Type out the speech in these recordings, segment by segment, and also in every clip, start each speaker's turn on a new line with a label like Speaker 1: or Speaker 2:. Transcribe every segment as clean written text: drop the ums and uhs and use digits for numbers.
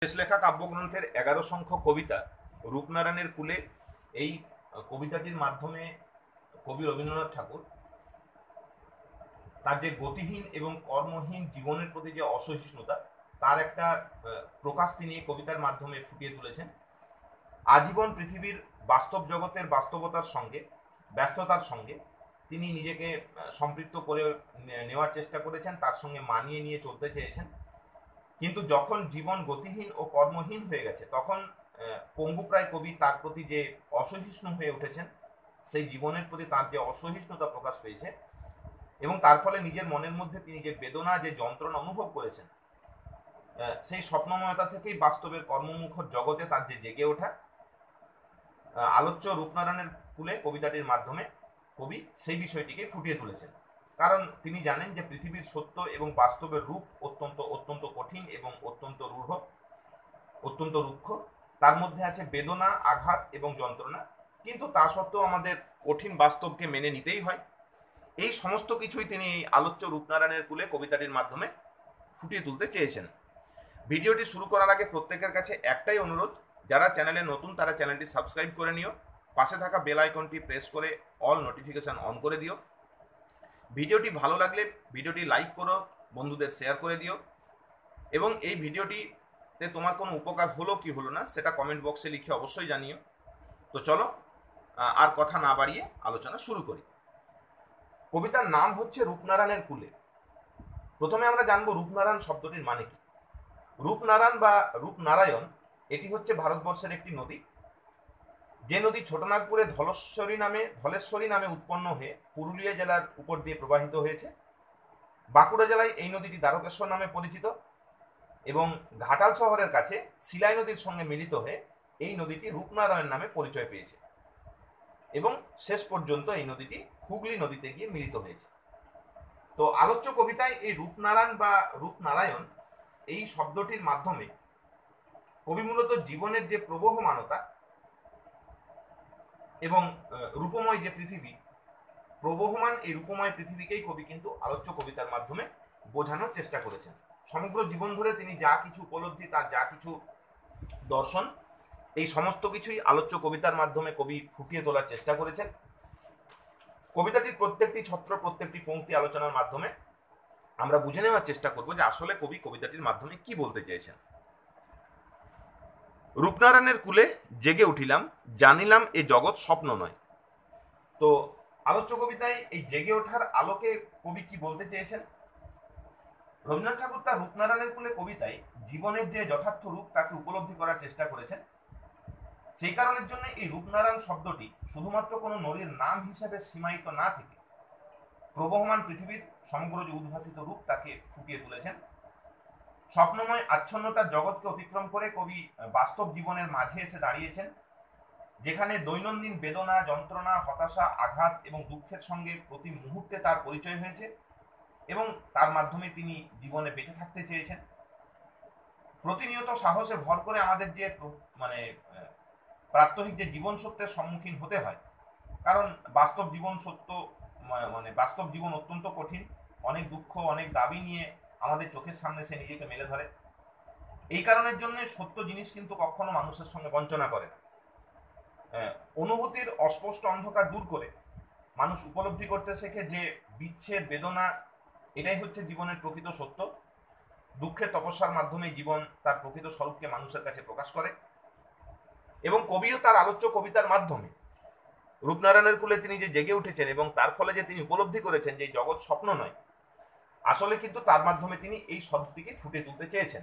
Speaker 1: শেষ লেখা কাব্যগ্রন্থের 11 সংখ্যক কবিতা রূপনারায়ণের কুলে। এই কবিতাটির মাধ্যমে কবি রবীন্দ্রনাথ ঠাকুর তার যে গতিহীন এবং কর্মহীন জীবনের প্রতি যে অসহিষ্ণুতা তার একটা প্রকাশ তিনি এই কবিতার মাধ্যমে ফুটিয়ে তুলেছেন। আজীবন পৃথিবীর বাস্তব জগতের বাস্তবতার সঙ্গে ব্যস্ততার সঙ্গে তিনি নিজেকে সম্পৃক্ত করে নেওয়ার চেষ্টা করেছেন, তার সঙ্গে মানিয়ে নিয়ে চলতে চেয়েছেন। কিন্তু যখন জীবন গতিহীন ও কর্মহীন হয়ে গেছে তখন পঙ্গুপ্রায় কবি তার প্রতি যে অসহিষ্ণু হয়ে উঠেছেন, সেই জীবনের প্রতি তার যে অসহিষ্ণুতা প্রকাশ পেয়েছে এবং তার ফলে নিজের মনের মধ্যে তিনি যে বেদনা, যে যন্ত্রণা অনুভব করেছেন, সেই স্বপ্নময়তা থেকেই বাস্তবের কর্মমুখর জগতে তার যে জেগে ওঠা আলোচ্য রূপনারায়ণের কুলে কবিতাটির মাধ্যমে কবি সেই বিষয়টিকে ফুটিয়ে তুলেছেন। কারণ তিনি জানেন যে পৃথিবীর সত্য এবং বাস্তবের রূপ অত্যন্ত অত্যন্ত কঠিন এবং অত্যন্ত রূঢ়, অত্যন্ত রুক্ষ। তার মধ্যে আছে বেদনা, আঘাত এবং যন্ত্রণা, কিন্তু তা সত্ত্বেও আমাদের কঠিন বাস্তবকে মেনে নিতেই হয়। এই সমস্ত কিছুই তিনি এই আলোচ্য রূপনারায়ণের কুলে কবিতাটির মাধ্যমে ফুটিয়ে তুলতে চেয়েছেন। ভিডিওটি শুরু করার আগে প্রত্যেকের কাছে একটাই অনুরোধ, যারা চ্যানেলে নতুন তারা চ্যানেলটি সাবস্ক্রাইব করে নিও, পাশে থাকা বেল আইকনটি প্রেস করে অল নোটিফিকেশান অন করে দিও। ভিডিওটি ভালো লাগলে ভিডিওটি লাইক করো, বন্ধুদের শেয়ার করে দিও এবং এই ভিডিওটিতে তোমার কোনো উপকার হলো কি হলো না সেটা কমেন্ট বক্সে লিখে অবশ্যই জানিও। তো চলো আর কথা না বাড়িয়ে আলোচনা শুরু করি। কবিতার নাম হচ্ছে রূপনারায়ণের কুলে। প্রথমে আমরা জানবো রূপনারায়ণ শব্দটির মানে কি। রূপনারায়ণ বা রূপনারায়ণ এটি হচ্ছে ভারতবর্ষের একটি নদী, যে নদী ছোটনাগপুরে ধলেশ্বরী নামে উৎপন্ন হয়ে পুরুলিয়া জেলার উপর দিয়ে প্রবাহিত হয়েছে। বাঁকুড়া জেলায় এই নদীটি দ্বারকেশ্বর নামে পরিচিত এবং ঘাটাল শহরের কাছে শিলাই নদীর সঙ্গে মিলিত হয়ে এই নদীটি রূপনারায়ণ নামে পরিচয় পেয়েছে এবং শেষ পর্যন্ত এই নদীটি হুগলি নদীতে গিয়ে মিলিত হয়েছে। তো আলোচ্য কবিতায় এই রূপনারায়ণ বা রূপনারায়ণ এই শব্দটির মাধ্যমে কবি মূলত জীবনের যে প্রবহমানতা এবং রূপময় যে পৃথিবী, প্রবহমান এই রূপময় পৃথিবীকেই কবি কিন্তু আলোচ্য কবিতার মাধ্যমে বোঝানোর চেষ্টা করেছেন। সমগ্র জীবন ধরে তিনি যা কিছু উপলব্ধি, তার যা কিছু দর্শন, এই সমস্ত কিছুই আলোচ্য কবিতার মাধ্যমে কবি ফুটিয়ে তোলার চেষ্টা করেছেন। কবিতাটির প্রত্যেকটি ছত্র, প্রত্যেকটি পংক্তি আলোচনার মাধ্যমে আমরা বুঝে নেওয়ার চেষ্টা করব যে আসলে কবি কবিতাটির মাধ্যমে কি বলতে চেয়েছেন। রূপনারায়ণের কুলে জেগে উঠিলাম, জানিলাম এ জগৎ স্বপ্ন নয়। তো আলোচ্য কবিতায় এই জেগে ওঠার আলোকে কবি কি বলতে চেয়েছেন? রবীন্দ্রনাথ ঠাকুর তার রূপনারায়ণের কুলে কবিতায় জীবনের যে যথার্থ রূপ তাকে উপলব্ধি করার চেষ্টা করেছেন। সেই কারণের জন্য এই রূপনারায়ণ শব্দটি শুধুমাত্র কোনো নদীর নাম হিসেবে সীমায়িত না থেকে প্রবহমান পৃথিবীর সমগ্র যে উদ্ভাসিত রূপ তাকে ফুটিয়ে তুলেছেন। স্বপ্নময় আচ্ছন্নতার জগৎকে অতিক্রম করে কবি বাস্তব জীবনের মাঝে এসে দাঁড়িয়েছেন, যেখানে দৈনন্দিন বেদনা, যন্ত্রণা, হতাশা, আঘাত এবং দুঃখের সঙ্গে প্রতি মুহূর্তে তার পরিচয় হয়েছে এবং তার মাধ্যমে তিনি জীবনে বেঁচে থাকতে চেয়েছেন। প্রতিনিয়ত সাহসে ভর করে আমাদের যে প্রাত্যহিক যে জীবন সত্যের সম্মুখীন হতে হয়, কারণ বাস্তব জীবন বাস্তব জীবন অত্যন্ত কঠিন, অনেক দুঃখ, অনেক দাবি নিয়ে আমাদের চোখের সামনে সে নিজেকে মেলে ধরে। এই কারণের জন্য সত্য জিনিস কিন্তু কখনো মানুষের সঙ্গে বঞ্চনা করে না। অনুভূতির অস্পষ্ট অন্ধকার দূর করে মানুষ উপলব্ধি করতে শেখে যে বিচ্ছেদ, বেদনা এটাই হচ্ছে জীবনের প্রকৃত সত্য। দুঃখের তপস্যার মাধ্যমে জীবন তার প্রকৃত স্বরূপকে মানুষের কাছে প্রকাশ করে এবং কবিও তার আলোচ্য কবিতার মাধ্যমে রূপনারায়ণের কুলে তিনি যে জেগে উঠেছেন এবং তার ফলে যে তিনি উপলব্ধি করেছেন যে জগৎ স্বপ্ন নয়, আসলে কিন্তু তার মাধ্যমে তিনি এই স্বরূপটিকে ফুটিয়ে তুলতে চেয়েছেন।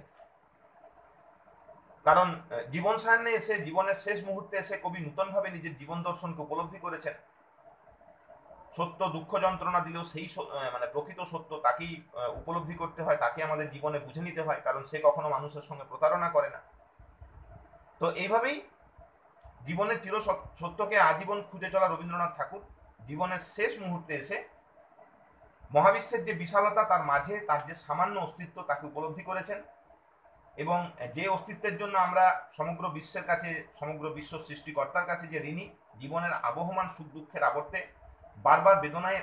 Speaker 1: কারণ জীবন সায়ান্নে এসে, জীবনের শেষ মুহূর্তে এসে কবি নূতনভাবে নিজের জীবন দর্শনকে উপলব্ধি করেছেন। সত্য দুঃখ যন্ত্রণা দিলেও সেই প্রকৃত সত্য তাকেই উপলব্ধি করতে হয়, তাকে আমাদের জীবনে বুঝে নিতে হয়, কারণ সে কখনো মানুষের সঙ্গে প্রতারণা করে না। তো এইভাবেই জীবনের চির সত্যকে আজীবন খুঁজে চলা রবীন্দ্রনাথ ঠাকুর জীবনের শেষ মুহূর্তে এসে মহাবিশ্বের যে বিশালতা, তার মাঝে তার যে সামান্য অস্তিত্ব তাকে উপলব্ধি করেছেন এবং যে অস্তিত্বের জন্য আমরা সমগ্র বিশ্বের কাছে, সমগ্র বিশ্ব সৃষ্টিকর্তার কাছে যে ঋণী, জীবনের আবহমান সুখ দুঃখের আবর্তে বারবার বেদনায়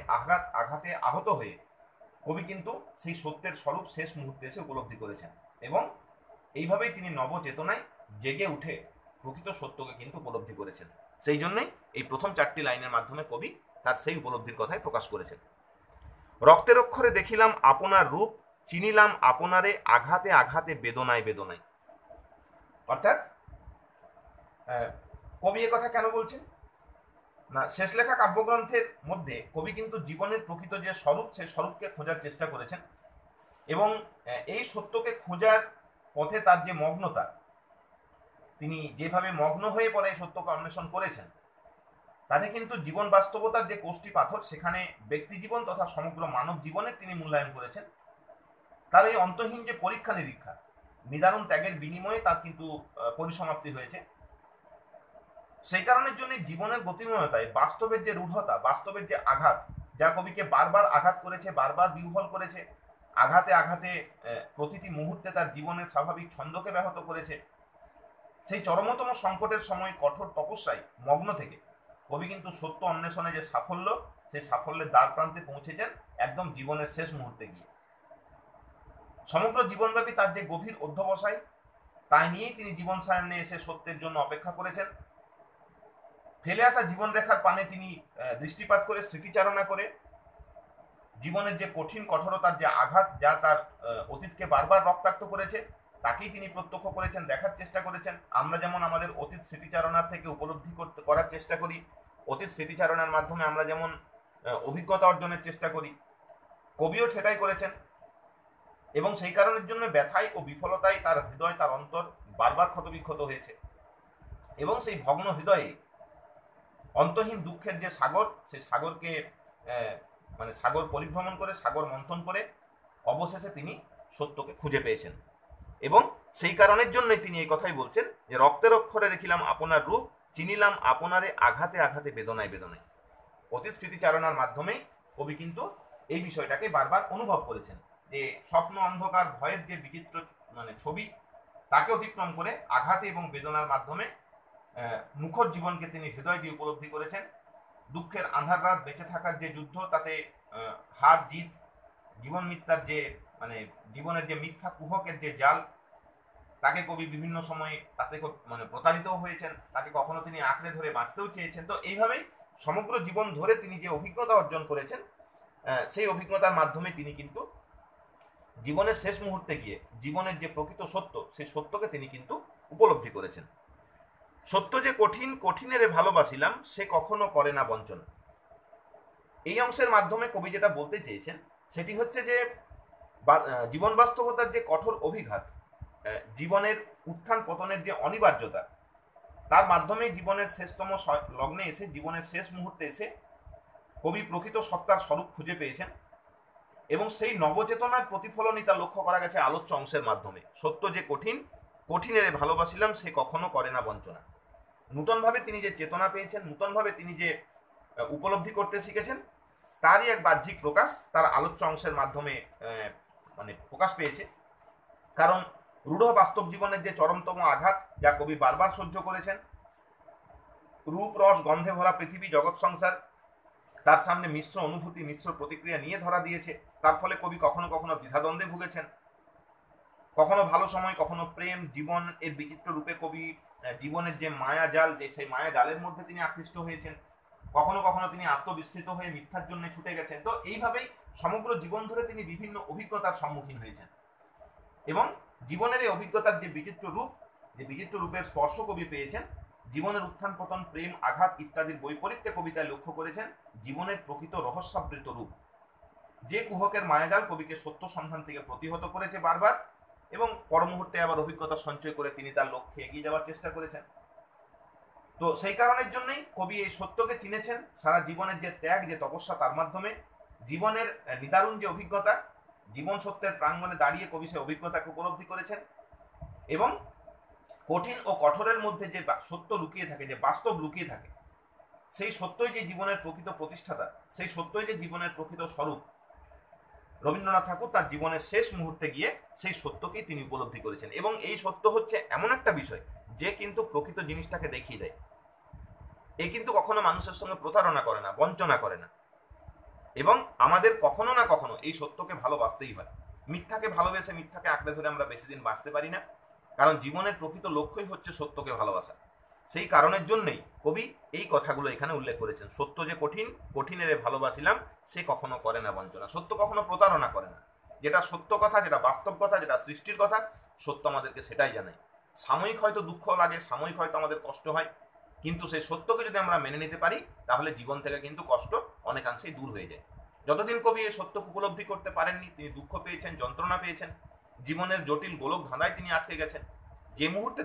Speaker 1: আঘাতে আহত হয়ে কবি কিন্তু সেই সত্যের স্বরূপ শেষ মুহূর্তে এসে উপলব্ধি করেছেন এবং এইভাবেই তিনি নবচেতনায় জেগে উঠে প্রকৃত সত্যকে কিন্তু উপলব্ধি করেছেন। সেই জন্যই এই প্রথম 4টি লাইনের মাধ্যমে কবি তার সেই উপলব্ধির কথাই প্রকাশ করেছেন। রক্তের অক্ষরে দেখিলাম আপনার রূপ, চিনিলাম আপনারে আঘাতে আঘাতে বেদনায় বেদনায়। অর্থাৎ কবি কথা কেন বলছেন না, শেষ লেখা কাব্যগ্রন্থের মধ্যে কবি কিন্তু জীবনের প্রকৃত যে স্বরূপ, সেই স্বরূপকে খোঁজার চেষ্টা করেছেন এবং এই সত্যকে খোঁজার পথে তার যে মগ্নতা, তিনি যেভাবে মগ্ন হয়ে পরে এই সত্যকে অন্বেষণ করেছেন, তাতে কিন্তু জীবন বাস্তবতার যে কোষ্ঠী পাথর, সেখানে ব্যক্তি জীবন তথা সমগ্র মানব জীবনের তিনি মূল্যায়ন করেছেন। তার এই অন্তহীন যে পরীক্ষা নিরীক্ষা, নিদারুণ ত্যাগের বিনিময়ে তার কিন্তু পরিসমাপ্তি হয়েছে। সেই কারণের জন্য জীবনের গতিময়তায় বাস্তবের যে রূঢ়তা, বাস্তবের যে আঘাত, যা কবিকে বারবার আঘাত করেছে, বারবার বিহ্বল করেছে, আঘাতে আঘাতে প্রতিটি মুহূর্তে তার জীবনের স্বাভাবিক ছন্দকে ব্যাহত করেছে, সেই চরমতম সংকটের সময় কঠোর তপস্যায় মগ্ন থেকে কবি কিন্তু সত্য অন্বেষণে যে সাফল্য, সেই সাফল্যের দ্বার প্রান্তে পৌঁছেছেন একদম জীবনের শেষ মুহূর্তে গিয়ে। সমগ্র জীবনব্যাপী তার যে গভীর অধ্যবসায়, তাই নিয়েই তিনি জীবন সায়ান্নে এসে সত্যের জন্য অপেক্ষা করেছেন। ফেলে আসা জীবনরেখার পানে তিনি দৃষ্টিপাত করে, স্মৃতিচারণা করে জীবনের যে কঠিন কঠোরতার যে আঘাত, যা তার অতীতকে বারবার রক্তাক্ত করেছে, তাকেই তিনি প্রত্যক্ষ করেছেন, দেখার চেষ্টা করেছেন। আমরা যেমন আমাদের অতীত স্মৃতিচারণার থেকে উপলব্ধি করার চেষ্টা করি, অতীত স্মৃতিচারণার মাধ্যমে আমরা যেমন অভিজ্ঞতা অর্জনের চেষ্টা করি, কবিও সেটাই করেছেন। এবং সেই কারণের জন্য ব্যথায় ও বিফলতায় তার হৃদয়, তার অন্তর বারবার ক্ষতবিক্ষত হয়েছে। এবং সেই ভগ্ন হৃদয়ে অন্তহীন দুঃখের যে সাগর, সেই সাগরকে সাগর পরিভ্রমণ করে, সাগর মন্থন করে অবশেষে তিনি সত্যকে খুঁজে পেয়েছেন। এবং সেই কারণের জন্যই তিনি এই কথাই বলছেন যে রক্তের অক্ষরে দেখিলাম আপনার রূপ, চিনিলাম আপনারে আঘাতে আঘাতে বেদনায় বেদনায়। অতীত স্মৃতিচারণার মাধ্যমেই কবি কিন্তু এই বিষয়টাকে বারবার অনুভব করেছেন যে স্বপ্ন অন্ধকার ভয়ের যে বিচিত্র ছবি, তাকে অতিক্রম করে আঘাতে এবং বেদনার মাধ্যমে মুখর জীবনকে তিনি হৃদয় দিয়ে উপলব্ধি করেছেন। দুঃখের আঁধার রাত বেঁচে থাকার যে যুদ্ধ, তাতে হার জিত, জীবন মিথ্যার যে জীবনের যে মিথ্যা কুহকের যে জাল, তাকে কবি বিভিন্ন সময়ে তাতে প্রতারিতও হয়েছেন, তাকে কখনো তিনি আঁকড়ে ধরে বাঁচতেও চেয়েছেন। তো এইভাবেই সমগ্র জীবন ধরে তিনি যে অভিজ্ঞতা অর্জন করেছেন, সেই অভিজ্ঞতার মাধ্যমে তিনি কিন্তু জীবনের শেষ মুহূর্তে গিয়ে জীবনের যে প্রকৃত সত্য, সেই সত্যকে তিনি কিন্তু উপলব্ধি করেছেন। সত্য যে কঠিন, কঠিনেরে ভালোবাসিলাম, সে কখনো করে না বঞ্চন। এই অংশের মাধ্যমে কবি যেটা বলতে চেয়েছেন সেটি হচ্ছে যে জীবন বাস্তবতার যে কঠোর অভিঘাত, জীবনের উত্থান পতনের যে অনিবার্যতা, তার মাধ্যমে জীবনের শেষতম লগ্নে এসে, জীবনের শেষ মুহূর্তে এসে কবি প্রকৃত সত্তার স্বরূপ খুঁজে পেয়েছেন। এবং সেই নবচেতনার প্রতিফলনই তা লক্ষ্য করা গেছে আলোচ্য অংশের মাধ্যমে। সত্য যে কঠিন, কঠিনেরে ভালোবাসিলাম, সে কখনো করে না বঞ্চনা। নূতনভাবে তিনি যে চেতনা পেয়েছেন, নূতনভাবে তিনি যে উপলব্ধি করতে শিখেছেন, তারই এক বাহ্যিক প্রকাশ তার আলোচ্য অংশের মাধ্যমে প্রকাশ পেয়েছে। কারণ রূঢ় বাস্তব জীবনের যে চরমতম আঘাত, যা কবি বারবার সহ্য করেছেন, রূপ রস গন্ধে ভরা পৃথিবী, জগৎ সংসার তার সামনে মিশ্র অনুভূতি, মিশ্র প্রতিক্রিয়া নিয়ে ধরা দিয়েছে। তার ফলে কবি কখনো কখনো দ্বিধাদ্বন্দ্বে ভুগেছেন, কখনো ভালো সময়, কখনো প্রেম, জীবন এর বিচিত্র রূপে কবি জীবনের যে মায়া জাল, যে সেই মায়া জালের মধ্যে তিনি আকৃষ্ট হয়েছেন। কখনো কখনো তিনি আত্মবিস্মৃত হয়ে মিথ্যার জন্য ছুটে গেছেন। তো এইভাবেই সমগ্র জীবন ধরে তিনি বিভিন্ন অভিজ্ঞতার সম্মুখীন হয়েছেন। এবং জীবনের এই অভিজ্ঞতার যে বিচিত্র রূপ, যে বিচিত্র রূপের স্পর্শ কবি পেয়েছেন, জীবনের উত্থান পতন, প্রেম, আঘাত ইত্যাদির বৈপরীত্যে কবিতায় লক্ষ্য করেছেন জীবনের প্রকৃত রহস্যাবৃত রূপ, যে কুহকের মায়াজাল কবিকে সত্য সন্ধান থেকে প্রতিহত করেছে বারবার, এবং পর মুহূর্তে আবার অভিজ্ঞতা সঞ্চয় করে তিনি তার লক্ষ্যে এগিয়ে যাওয়ার চেষ্টা করেছেন। তো সেই কারণের জন্যই কবি এই সত্যকে চিনেছেন সারা জীবনের যে ত্যাগ, যে তপস্যা, তার মাধ্যমে জীবনের নিদারুণ যে অভিজ্ঞতা, জীবন সত্যের প্রাঙ্গণে দাঁড়িয়ে কবি সে অভিজ্ঞতাকে উপলব্ধি করেছেন। এবং কঠিন ও কঠোরের মধ্যে যে সত্য লুকিয়ে থাকে, যে বাস্তব লুকিয়ে থাকে, সেই সত্যই যে জীবনের প্রকৃত প্রতিষ্ঠাতা, সেই সত্যই যে জীবনের প্রকৃত স্বরূপ। রবীন্দ্রনাথ ঠাকুর তার জীবনের শেষ মুহূর্তে গিয়ে সেই সত্যকেই তিনি উপলব্ধি করেছেন। এবং এই সত্য হচ্ছে এমন একটা বিষয় যে কিন্তু প্রকৃত জিনিসটাকে দেখিয়ে দেয়। এ কিন্তু কখনো মানুষের সঙ্গে প্রতারণা করে না, বঞ্চনা করে না। এবং আমাদের কখনো না কখনো এই সত্যকে ভালোবাসতেই হয়। মিথ্যাকে ভালোবেসে, মিথ্যাকে আঁকড়ে ধরে আমরা বেশি দিন বাঁচতে পারি না। কারণ জীবনের প্রকৃত লক্ষ্যই হচ্ছে সত্যকে ভালোবাসা। সেই কারণের জন্যই কবি এই কথাগুলো এখানে উল্লেখ করেছেন। সত্য যে কঠিন, কঠিনের ভালোবাসিলাম, সে কখনো করে না বঞ্চনা। সত্য কখনো প্রতারণা করে না। যেটা সত্য কথা, যেটা বাস্তব কথা, যেটা সৃষ্টির কথা, সত্য আমাদেরকে সেটাই জানায়। সাময়িক হয়তো দুঃখ লাগে, সাময়িক হয়তো আমাদের কষ্ট হয়, কিন্তু সেই সত্যকে যদি আমরা মেনে নিতে পারি, তাহলে জীবন থেকে কিন্তু কষ্ট অনেকাংশেই দূর হয়ে যায়। যতদিন কবি এই সত্যকে উপলব্ধি করতে পারেননি, তিনি দুঃখ পেয়েছেন, যন্ত্রণা পেয়েছেন, জীবনের জটিল গোলক ধাঁধায় তিনি আটকে গেছেন। যে মুহূর্তে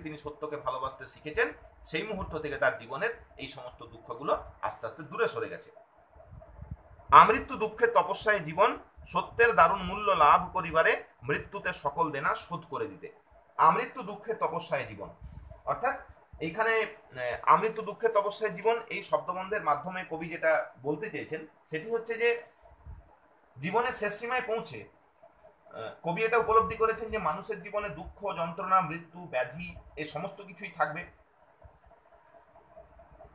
Speaker 1: তিনি সত্যকে ভালোবাসতে শিখেছেন, সেই মুহূর্ত থেকে তার জীবনের এই সমস্ত দুঃখগুলো আস্তে আস্তে দূরে সরে গেছে। আমৃত্যু দুঃখের তপস্যায় জীবন, সত্যের দারুণ মূল্য লাভ করিবারে, মৃত্যুতে সকল দেনা শোধ করে দিতে। আমৃত্যু দুঃখের তপস্যায় জীবন, অর্থাৎ এইখানে আমৃত্যু দুঃখের তপস্যায় জীবন, এই শব্দবন্ধের মাধ্যমে কবি যেটা বলতে চেয়েছেন সেটি হচ্ছে যে জীবনের শেষ সীমায় পৌঁছে কবি এটা উপলব্ধি করেছেন যে মানুষের জীবনে দুঃখ, যন্ত্রণা, মৃত্যু, ব্যাধি এই সমস্ত কিছুই থাকবে।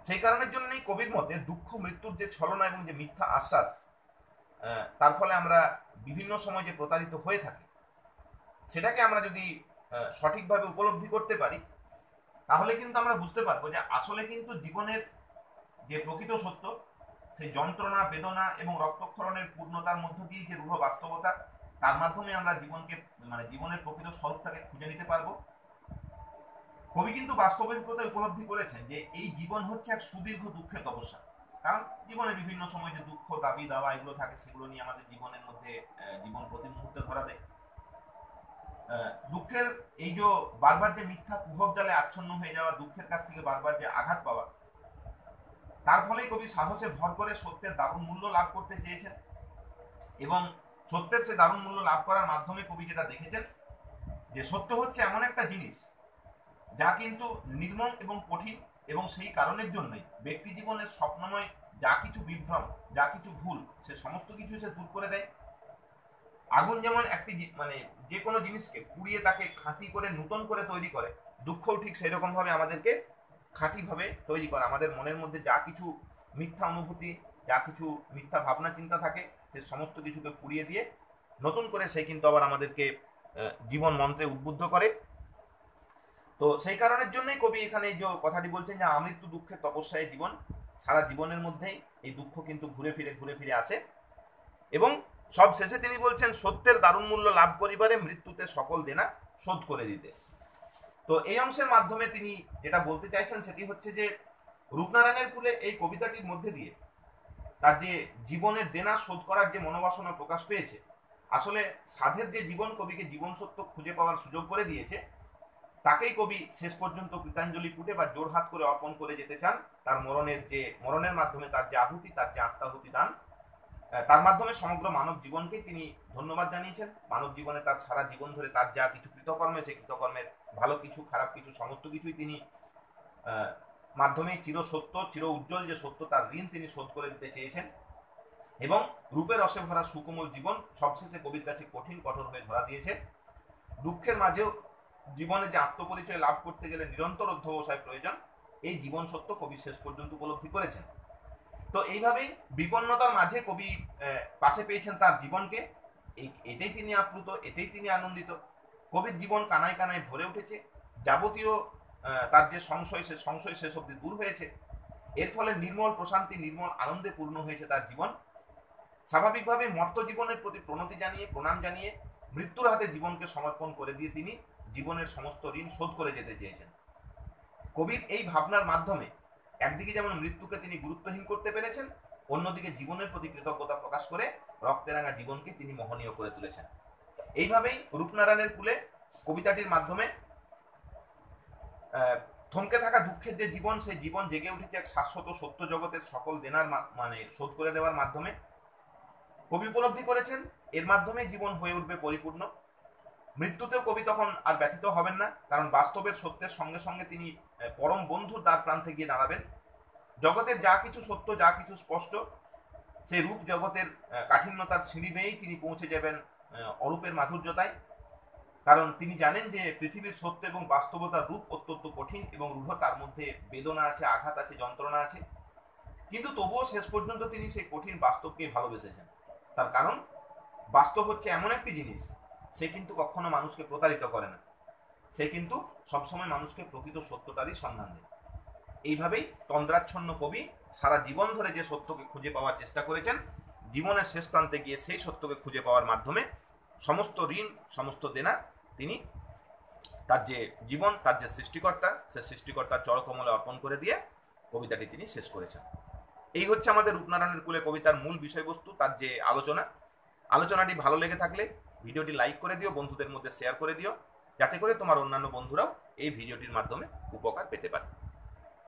Speaker 1: সেই কারণের জন্যই কবির মতে দুঃখ, মৃত্যুর যে ছলনা এবং যে মিথ্যা আশ্বাস, তার ফলে আমরা বিভিন্ন সময় যে প্রতারিত হয়ে থাকি, সেটাকে আমরা যদি সঠিকভাবে উপলব্ধি করতে পারি, তাহলে কিন্তু আমরা বুঝতে পারবো যে আসলে কিন্তু জীবনের যে প্রকৃত সত্য, সেই যন্ত্রণা, বেদনা এবং রক্তক্ষরণের পূর্ণতার মধ্য দিয়ে যে রূঢ় বাস্তবতা, তার মাধ্যমে আমরা জীবনকে জীবনের প্রকৃত স্বরূপটাকে খুঁজে নিতে পারবো। কবি কিন্তু বাস্তবিকতায় উপলব্ধি করেছেন যে এই জীবন হচ্ছে এক সুদীর্ঘ দুঃখের তপস্যা। কারণ জীবনে বিভিন্ন সময় যে দুঃখ, দাবি দাওয়া এগুলো থাকে, সেগুলো নিয়ে আমাদের জীবনের মধ্যে জীবন প্রতি মুহূর্তে ধরা দেয়। দুঃখের এই যে বারবার যে মিথ্যা কুহক জালে আচ্ছন্ন হয়ে যাওয়া, দুঃখের কাছ থেকে বারবার যে আঘাত পাওয়া, তার ফলেই কবি সাহসে ভর করে সত্যের দারুণ মূল্য লাভ করতে চেয়েছেন। এবং সত্যের সে দারুণ মূল্য লাভ করার মাধ্যমে কবি যেটা দেখেছেন যে সত্য হচ্ছে এমন একটা জিনিস যা কিন্তু নির্মম এবং কঠিন, এবং সেই কারণের জন্যই ব্যক্তি জীবনের স্বপ্নময় যা কিছু বিভ্রম, যা কিছু ভুল, সে সমস্ত কিছু সে দূর করে দেয়। আগুন যেমন একটি যে কোনো জিনিসকে পুড়িয়ে তাকে খাঁটি করে নূতন করে তৈরি করে, দুঃখও ঠিক সেই রকম ভাবে আমাদেরকে খাঁটিভাবে তৈরি করে। আমাদের মনের মধ্যে যা কিছু মিথ্যা অনুভূতি, যা কিছু মিথ্যা ভাবনা চিন্তা থাকে, সে সমস্ত কিছুকে পুড়িয়ে দিয়ে নতুন করে সে কিন্তু আবার আমাদেরকে জীবন মন্ত্রে উদ্বুদ্ধ করে। তো সেই কারণের জন্যই কবি এখানে এই যে কথাটি বলছেন যে আমৃত্যু দুঃখের তপস্যায় জীবন, সারা জীবনের মধ্যেই এই দুঃখ কিন্তু ঘুরে ফিরে আসে। এবং সব শেষে তিনি বলছেন সত্যের দারুণ মূল্য লাভ করিবারে, মৃত্যুতে সকল দেনা শোধ করে দিতে। তো এই অংশের মাধ্যমে তিনি যেটা বলতে চাইছেন সেটি হচ্ছে যে রূপনারায়ণের কুলে এই কবিতাটির মধ্যে দিয়ে তার যে জীবনের দেনা শোধ করার যে মনোবাসনা প্রকাশ পেয়েছে, আসলে সাধের যে জীবন কবিকে জীবন সত্য খুঁজে পাওয়ার সুযোগ করে দিয়েছে, তাকেই কবি শেষ পর্যন্ত কৃতাঞ্জলি কুটে বা জোরহাত করে অর্পণ করে যেতে চান। তার মরণের মাধ্যমে তার যে আহুতি, তার যে আত্মাহুতি দান, তার মাধ্যমে সমগ্র মানব জীবনকেই তিনি ধন্যবাদ জানিয়েছেন। মানব জীবনে তার সারা জীবন ধরে তার যা কিছু কৃতকর্মে, সেই কৃতকর্মের ভালো কিছু, খারাপ কিছু, সমস্ত কিছুই তিনি মাধ্যমে চির সত্য, চির উজ্জ্বল যে সত্য, তার ঋণ তিনি শোধ করে দিতে চেয়েছেন। এবং রূপের রসে ভরা সুকোমল জীবন সবশেষে কবির কাছে কঠিন কঠোর হয়ে ধরা দিয়েছে। দুঃখের মাঝেও জীবনে যে আত্মপরিচয় লাভ করতে গেলে নিরন্তর অধ্যবসায় প্রয়োজন, এই জীবন সত্য কবি শেষ পর্যন্ত উপলব্ধি করেছেন। তো এইভাবেই বিপন্নতার মাঝে কবি পাশে পেয়েছেন তার জীবনকে। এতেই তিনি আপ্লুত, এতেই তিনি আনন্দিত। কবির জীবন কানায় কানায় ভরে উঠেছে। যাবতীয় তার যে সংশয়, সে সংশয় শেষ অবধি দূর হয়েছে। এর ফলে নির্মল প্রশান্তি, নির্মল আনন্দে পূর্ণ হয়েছে তার জীবন। স্বাভাবিকভাবে মর্ত জীবনের প্রতি প্রণতি জানিয়ে, প্রণাম জানিয়ে, মৃত্যুর হাতে জীবনকে সমর্পণ করে দিয়ে তিনি জীবনের সমস্ত ঋণ শোধ করে যেতে চেয়েছেন। কবির এই ভাবনার মাধ্যমে একদিকে যেমন মৃত্যুকে তিনি গুরুত্বহীন করতে পেরেছেন, অন্যদিকে জীবনের প্রতি কৃতজ্ঞতা প্রকাশ করে রক্তেরাঙা জীবনকে তিনি মোহনীয় করে তুলেছেন। এইভাবেই রূপনারায়ণের কুলে কবিতাটির মাধ্যমে থমকে থাকা দুঃখের যে জীবন, সেই জীবন জেগে উঠেছে এক শাশ্বত সত্য জগতের সকল দেনার শোধ করে দেওয়ার মাধ্যমে। কবি উপলব্ধি করেছেন এর মাধ্যমে জীবন হয়ে উঠবে পরিপূর্ণ। মৃত্যুতেও কবি তখন আর ব্যথিত হবেন না, কারণ বাস্তবের সত্যের সঙ্গে সঙ্গে তিনি পরম বন্ধুর দ্বার প্রান্তে গিয়ে দাঁড়াবেন। জগতের যা কিছু সত্য, যা কিছু স্পষ্ট, সেই রূপ জগতের কাঠিন্যতার সিঁড়ি বেয়েই তিনি পৌঁছে যাবেন অরূপের মাধুর্যতায়। কারণ তিনি জানেন যে পৃথিবীর সত্য এবং বাস্তবতার রূপ অত্যন্ত কঠিন এবং রূঢ়, তার মধ্যে বেদনা আছে, আঘাত আছে, যন্ত্রণা আছে, কিন্তু তবুও শেষ পর্যন্ত তিনি সেই কঠিন বাস্তবকেই ভালোবেসেছেন। তার কারণ বাস্তব হচ্ছে এমন একটি জিনিস, সে কিন্তু কখনো মানুষকে প্রতারিত করে না। সে কিন্তু সবসময় মানুষকে প্রকৃত সত্যটারই সন্ধান দেয়। এইভাবেই তন্দ্রাচ্ছন্ন কবি সারা জীবন ধরে যে সত্যকে খুঁজে পাওয়ার চেষ্টা করেছেন, জীবনের শেষ প্রান্তে গিয়ে সেই সত্যকে খুঁজে পাওয়ার মাধ্যমে সমস্ত ঋণ, সমস্ত দেনা তিনি তার যে জীবন, তার যে সৃষ্টিকর্তা, সে সৃষ্টিকর্তার চরকমলে অর্পণ করে দিয়ে কবিতাটি তিনি শেষ করেছেন। এই হচ্ছে আমাদের রূপনারায়ণের কুলে কবিতার মূল বিষয়বস্তু, তার যে আলোচনাটি ভালো লেগে থাকলে ভিডিওটি লাইক করে দিও, বন্ধুদের মধ্যে শেয়ার করে দিও, যাতে করে তোমার অন্যান্য বন্ধুরাও এই ভিডিওটির মাধ্যমে উপকার পেতে পারে।